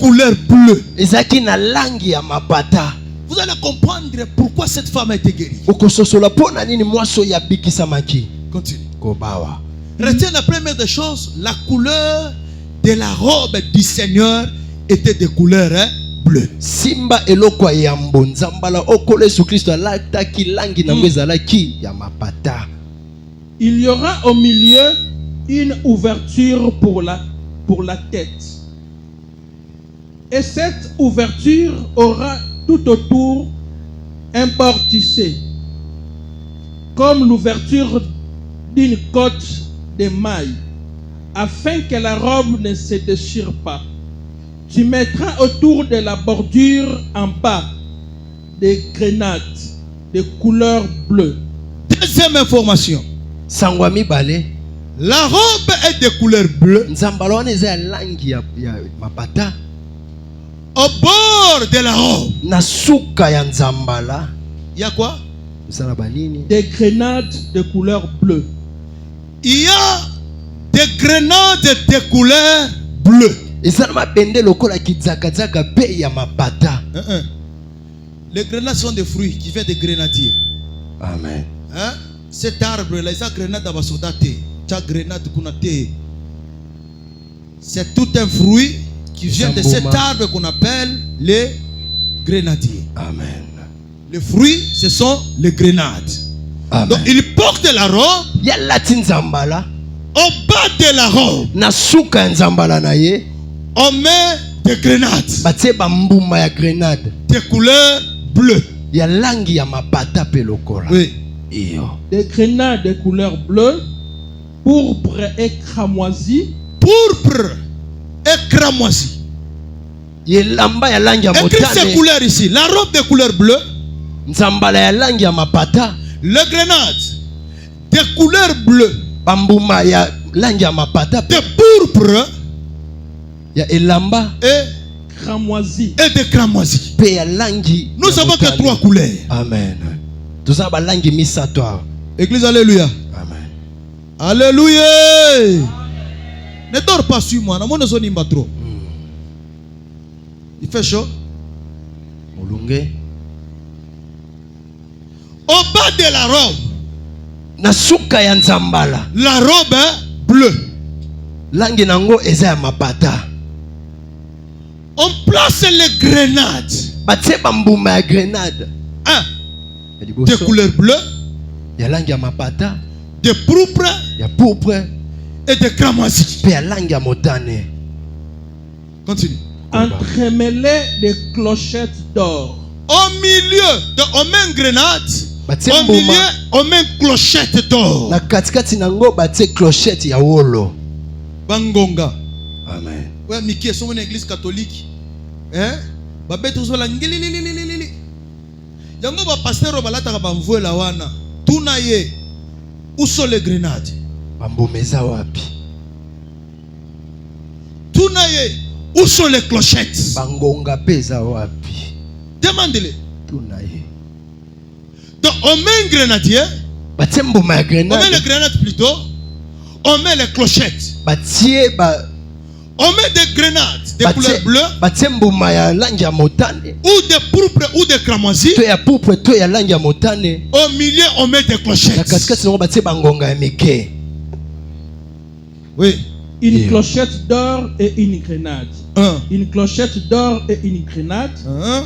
couleur bleue. Ezaki na langi ya mapata. Vous allez comprendre pourquoi cette femme a été guérie. Okososola pona nini mwaso ya bikisamaki. Continue. Kobawa. Retiens la première des choses, la couleur de la robe du Seigneur était de couleur bleue. Simba elokwa ya mbonzambala okolo Yesu Kristo alataki langi nango ezalaki ya mapata. Il y aura au milieu une ouverture pour la tête. Et cette ouverture aura tout autour un bord tissé, comme l'ouverture d'une cotte de mailles, afin que la robe ne se déchire pas. Tu mettras autour de la bordure en bas des grenades de couleur bleue. Deuxième information. Sangwami bale. La robe est de couleur bleue. Nzambala wana eza langi ya mapata. Au bord de la robe. Na suka ya nzambala. Il y a quoi? Des grenades de couleur bleue. Il y a des grenades de couleur bleue. Les grenades sont des fruits qui viennent des grenadiers. Amen. Hein? Cet arbre là, cette grenade c'est tout un fruit qui vient de cet arbre qu'on appelle les grenadiers. Amen. Les fruits, ce sont les grenades. Amen. Donc il porte la robe. Ya latin zambala. Au bas de la robe. Na suka nzambala na ye. On met des grenades. Batie bambuma ya grenade. De couleur bleue. Ya langi ya mapata pe lokola. Oui. Iyo. Des grenades de couleur bleue, pourpre et cramoisi. Pourpre et cramoisi. Yelamba ya langi ya motane. Écris ces couleurs ici. La robe de couleur bleue. Nzambala ya langi ya mapata. Les grenades de couleur bleue. Bambuma ya langi ya mapata. De pourpre. Ya elamba. Et cramoisi. Et de cramoisi. Pe ya langi. Nous savons que 3 couleurs. Amen. Tout ça ba langi misato. Église, alléluia. Amen. Alléluia. Ne dors pas sur moi. Trop. Il fait chaud. Au bas de la robe. Nasuka ya nzambala. La robe est bleue. Langi nango eza ya mapata. On place les grenades. Batie bambuma ya grenade. De couleur bleue. Ya langi ya mapata. De pourpre. Ya pourpre. Et de cramoisi. Pe ya langi ya motane. Continue. Entremêlé de clochettes d'or. Au milieu, on met une grenade. Au milieu, on met une clochette d'or. Na katikati nango batie clochette ya wolo. Bangonga. Amen. Ouais, Mickey, sont une église catholique. Hein? Babette tous la ngililililili. Yango ba pasteur balata ka bamvue la wana. Tuna ye. Où sont les grenades? Bambomeza wapi? Tuna ye. Où sont les clochettes? Bangonga peza wapi? Demandez-les. Tuna ye. Donc on met un grenadier. Batie mbuma ya grenade. On met les grenades plutôt. On met les clochettes. Batie ba. On met des grenades de couleur bleue. Batie mbuma ya langi ya motane. Ou de pourpre ou de cramoisi. To ya pourpre to ya langi ya motane. Au milieu on met des clochettes. Na katikati nango batie bangonga ya mike. Oui. Une clochette d'or et une grenade. Une clochette d'or et une grenade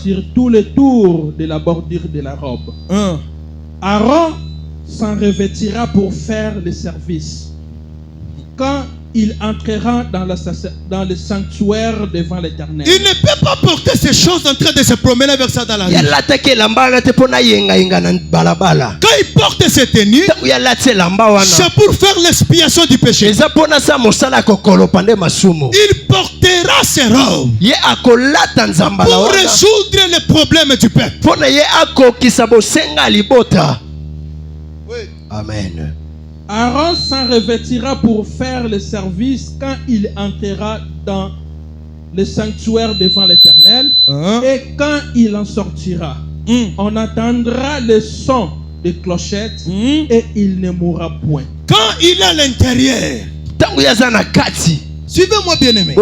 sur tous les tours de la bordure de la robe. Aaron s'en revêtira pour faire le service. Quand il entrera dans le sanctuaire devant l'Éternel. Il ne peut pas porter ces choses en train de se promener avec ça dans la rue. Quand il porte ces tenues, c'est pour faire l'expiation du péché. Il portera ses robes pour résoudre les problèmes du peuple. Oui. Amen. Aaron s'en revêtira pour faire le service quand il entrera dans le sanctuaire devant l'Éternel. Et quand il en sortira, on entendra le son des clochettes et il ne mourra point. Quand il est à l'intérieur, suivez-moi bien aimé.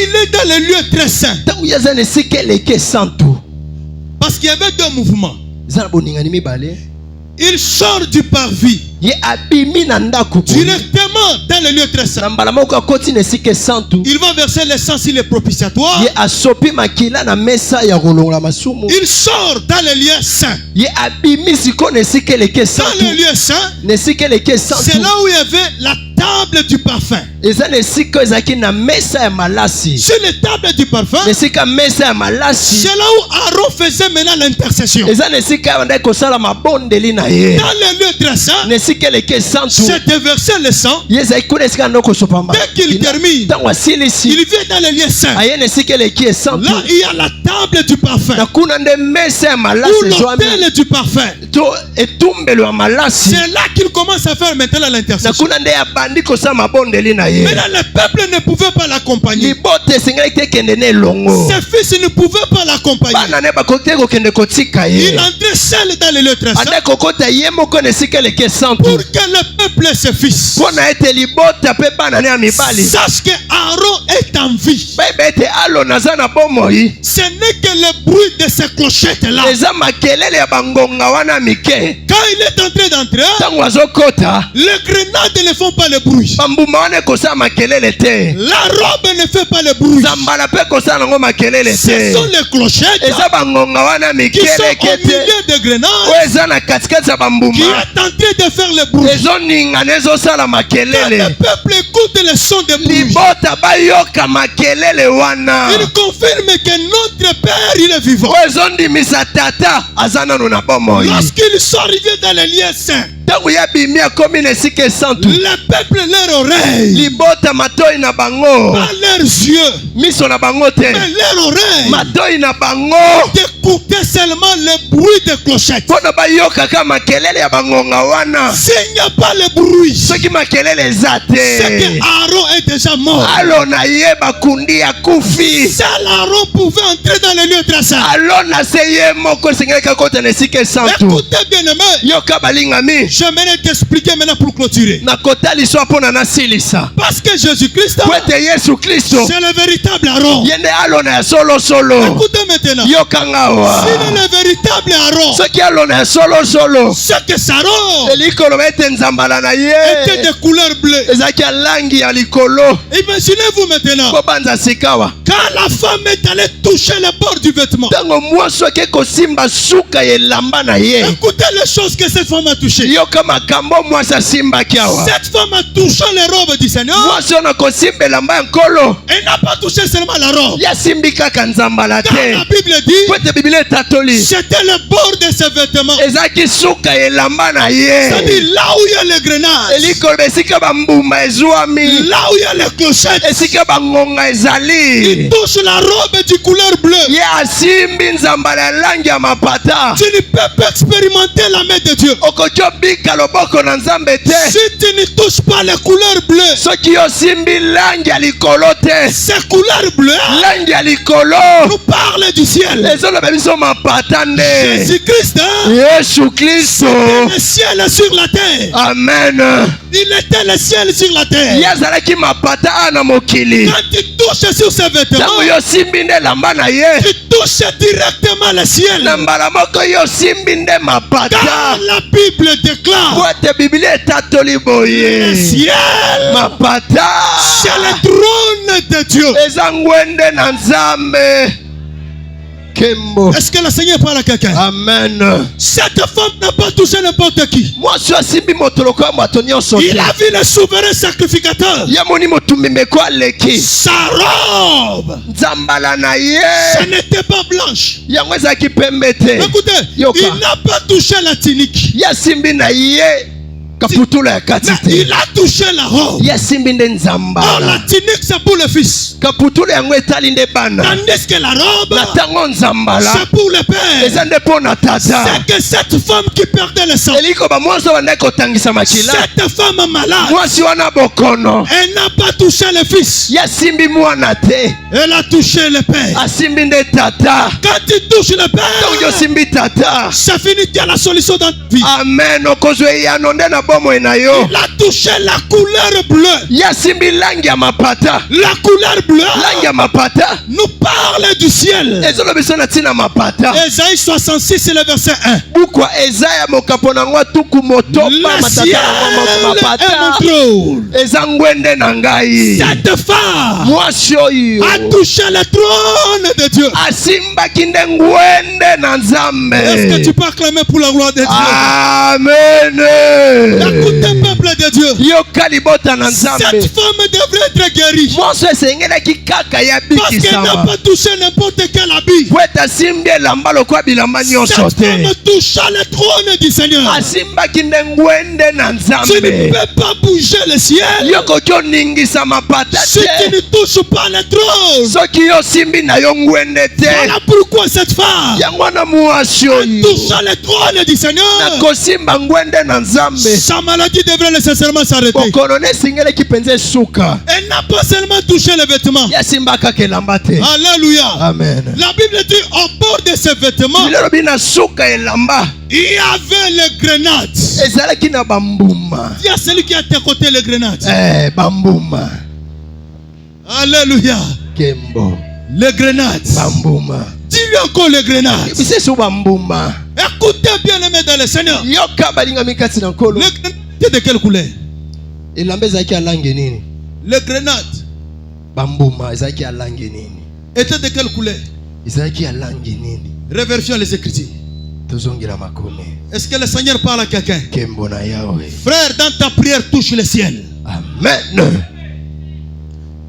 il est dans le lieu très saint, ntango yaza na esika eleki esantu parce qu'il y avait deux mouvements. eza na boningani mibale Il sort du parvis ye abimi na ndako directement dans le lieu très na saint. mbala moko akoti na esika esantu Il va verser le sang sur les propitiatoires. ye asopi makila na mesa ya kolongola masumu Il sort dans le lieu saint. ye abimi sikoyo na esika eleki Dans esantu le lieu saint, na esika eleki c'est esantu là où il y avait la table du parfum. eza na esika oyo ezalaki na mesa ya malasi Sur les tables du parfum, na esika mesa ya malasi c'est là où Aaron faisait maintenant l'intercession. eza na esika bandaki kosala mabondeli na ye Dans le lieu très saint, na esika eleki esantu c'est de verser le sang. ye ezalaki kuna esika ndo kosopa Dès qu'il termine, ntango asilisi il vient dans le lieu saint. aye na esika eleki esantu Là, il y a la table du parfum. na kuna nde mesa ya malasi Ou ezwami l'autel du parfum. to etumbelo ya malasi C'est là qu'il commence à faire maintenant na l'intercession. kuna nde abandi kosala mabondeli na ye Maintenant, le peuple ne pouvait pas l'accompagner. libota esengelaki te ekende na elongo Ses fils ne pouvaient pas l'accompagner. bana ne bakoki te kokende kotika Il ye entrait seul dans le lieu très saint ande kokota ye moko na esika eleki esantu pour que le peuple et ses fils mpo na ete libota mpe bana ne ya mibali sachent que Aaron est en vie. bayeba ete alon aza na bomoi Ce n'est que le bruit de ces clochettes-là. eza makelele ya bangonga wana mike Quand il est en train d'entrer, ntango azokota les grenades ne font pas le bruit. bambuma wana ekosala makelele te La robe ne fait pas le bruit. zambala mpe ekosala nango makelele Ce te sont les clochettes eza bangonga wana qui sont mikeleke au te milieu des grenades oyo eza na katikati ya qui bambuma est en train de faire le bruit. ezoningana ezosala Quand makelele le peuple écoute le son de bruit, libota bayoka makelele wana il confirme que notre Père, il est vivant. oyo ezondimisa tata aza nanu na bomoi Lorsqu'ils sont arrivés dans les lieux saints, ntango yabimi akomi na esika esantu le peuple, leur oreille, libota matoi na bango pas leurs yeux, miso na bango te mais leur oreille, matoi na bango d'écouter seulement le bruit des clochettes. mpo na bayokaka makelele ya bangonga wana S'il n'y a pas le bruit, soki makelele eza c'est te que Aaron est déjà mort. alo na ye bakundi akufi Seul Aaron pouvait entrer dans le lieu très saint. alo na se ye moko esengelaki akota na esika esantu Écoutez bien aimé, yoka balingami j'aimerais t'expliquer maintenant pour clôturer. nakota liswa mpo na nasilisa Parce que Jésus-Christ, po ete yesu kristo c'est le véritable Aaron. ye nde alo na ya solosolo Écoutez maintenant, yokanga awa s'il est le véritable Aaron, soki alo na ya solosolo c'est que sa robe elingi koloba ete nzambala na était ye de couleur bleue. ezalaki ya langi ya likolo Imaginez-vous maintenant, po banza sikawa quand la femme est allée toucher le bord du vêtement. ntango mwasi ake kosimba suka ya elamba na ye Écoutez les choses que cette femme a touchées. yoka makambo mwasi asimbaki awa Cette femme a touché les robes du Seigneur. mwasi oyo na kosimba elamba ya nkolo Elle n'a pas touché seulement la robe. ye asimbi kaka nzambala Quand te la Bible dit, po ete biblia etatoli c'était le bord de ses vêtements. ezalaki suka ya elamba na ye C'est-à-dire là où il y a les grenades, elingi koloba esika bambuma ezwami là où il y a les clochettes, esika bangonga il ezali touche la robe du couleur bleue. ye asimbi nzambala ya langi ya mapata Tu ne peux pas expérimenter la main de Dieu. okoki obika loboko na nzambe te Si tu ne touches pas les couleurs bleues, soki osimbi langi ya likolo te ces couleurs bleues langi ya likolo nous parlent du ciel. ezoloba biso mapata nde Jésus-Christ, hein, yesu kristo le ciel sur la terre. amen Il était le ciel sur la terre. ye azalaki mapata a na mokili Quand tu touches sur ses vêtements, ntango yo osimbi nde elamba na ye tu touches directement le ciel. na mbala moko yo osimbi nde mapata Car la Bible déclare, po ete biblia etatoli le boye ciel, mapata c'est le trône de Dieu. eza ngwende na nzambe kembo Est-ce que le Seigneur parle à quelqu'un? amen Cette femme n'a pas touché n'importe qui. mwasi asimbi motoloko ya bato nyonso Il te a vu le souverain sacrificateur. ye moni motumbi meko aleki Sa robe, nzambala na ye ce n'était pas blanche. yango ezalaki pembe te Écoutez, Yoka. il n'a pas touché la tunique, ye asimbi na ye kaputula ya kati mais te il a touché la robe. ye asimbi nde Or, la nzambala tunique, c'est pour le fils. kaputula yango etali nde bana Tandis que la robe, na ntango nzambala c'est pour le père. eza nde mpo na tata C'est que cette femme qui perdait le sang, elingi koba mwasi oyo bandaki kotangisa makila cette femme malade, mwasi wana bokono elle n'a pas touché le fils. ye asimbi mwana te Elle a touché le père. asimbi nde tata Quand tu touches le ntango yo père, osimbi tata ça finit, tu as la solution dans ta vie. amen okozwa eyano nde na bomoi na yo Il a touché la couleur bleue. ye asimbi langi ya mapata La couleur bleue bleu langi ya mapata nous parle du ciel. ezolobisa na ntina mapata. Ésaïe 66 c'est le verset 1. Bukwa Ezaya mokapo na ngwa tuku motoba Le matata ciel na ngwa mapata est mon trône. eza ngwende na ngai. Cette femme Mwasi oyo a touché le trône de Dieu. asimbaki nde ngwende na Nzambe. Est-ce que tu peux acclamer pour la gloire de Dieu? Amen. Écoutez, peuple de Dieu. yoka libota na Nzambe. Cette femme devrait être guérie. mwasi esengelaki kaka ya Parce qu'elle n'a bikisama pas touché n'importe quel habit. po ete asimbi elamba lokwa bilamba nyonso Cette femme te. toucha le trône du Seigneur. asimbaki nde ngwende na Tu ne Nzambe. peux pas bouger le ciel yokoki oningisa mapata si tu te ne touches pas le trône. soki yo osimbi na yo ngwende te. Voilà pourquoi cette femme yango wana mwasi oyo toucha le trône du Seigneur. nakosimba ngwende na Nzambe. Sa maladie devrait nécessairement s'arrêter. bokono nesingeleki mpenza esuka. Elle n'a pas seulement touché les vêtements. yasimba kaka elamba te. Alléluia. Amen. La Bible dit au bord de ses vêtements, bilelobi na suka elamba il y avait les grenades. ezalaki na bambuma. Il y a celui qui a côté les grenades. Bambuma Alléluia. kembo Les grenades. bambuma Dis-lui encore les grenades. bisesu bambuma. Écoutez bien aimé dans le Seigneur. yoka balingami kati na nkolo. Les grenades étaient de quelle couleur? elamba ezalaki alange nini? Les grenades bambuma ezalaki alange nini? étaient de quelle couleur? ezalaki alange nini? Réversion les Écritures. tozongela makomi. Est-ce que le Seigneur parle à quelqu'un? kembo na yawe. Frère, dans ta prière, touche le ciel. Amen.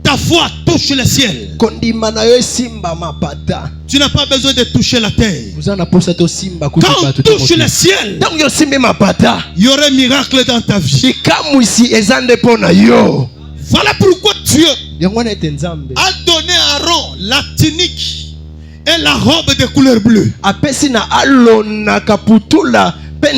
Ta foi touche le ciel. kondima na yo esimba mapata. Tu n'as pas besoin de toucher la terre. oza na posa tosimba kutu Quand bato tu te touches moto. le ciel, ntango yo osimbi mapata il y aura un miracle dans ta vie. likamwisi eza nde mpo na yo. Voilà pourquoi Dieu yango wana ete Nzambe a donné à Aaron la tunique et la robe de couleur bleue. apesi na Aaron na kaputula mpe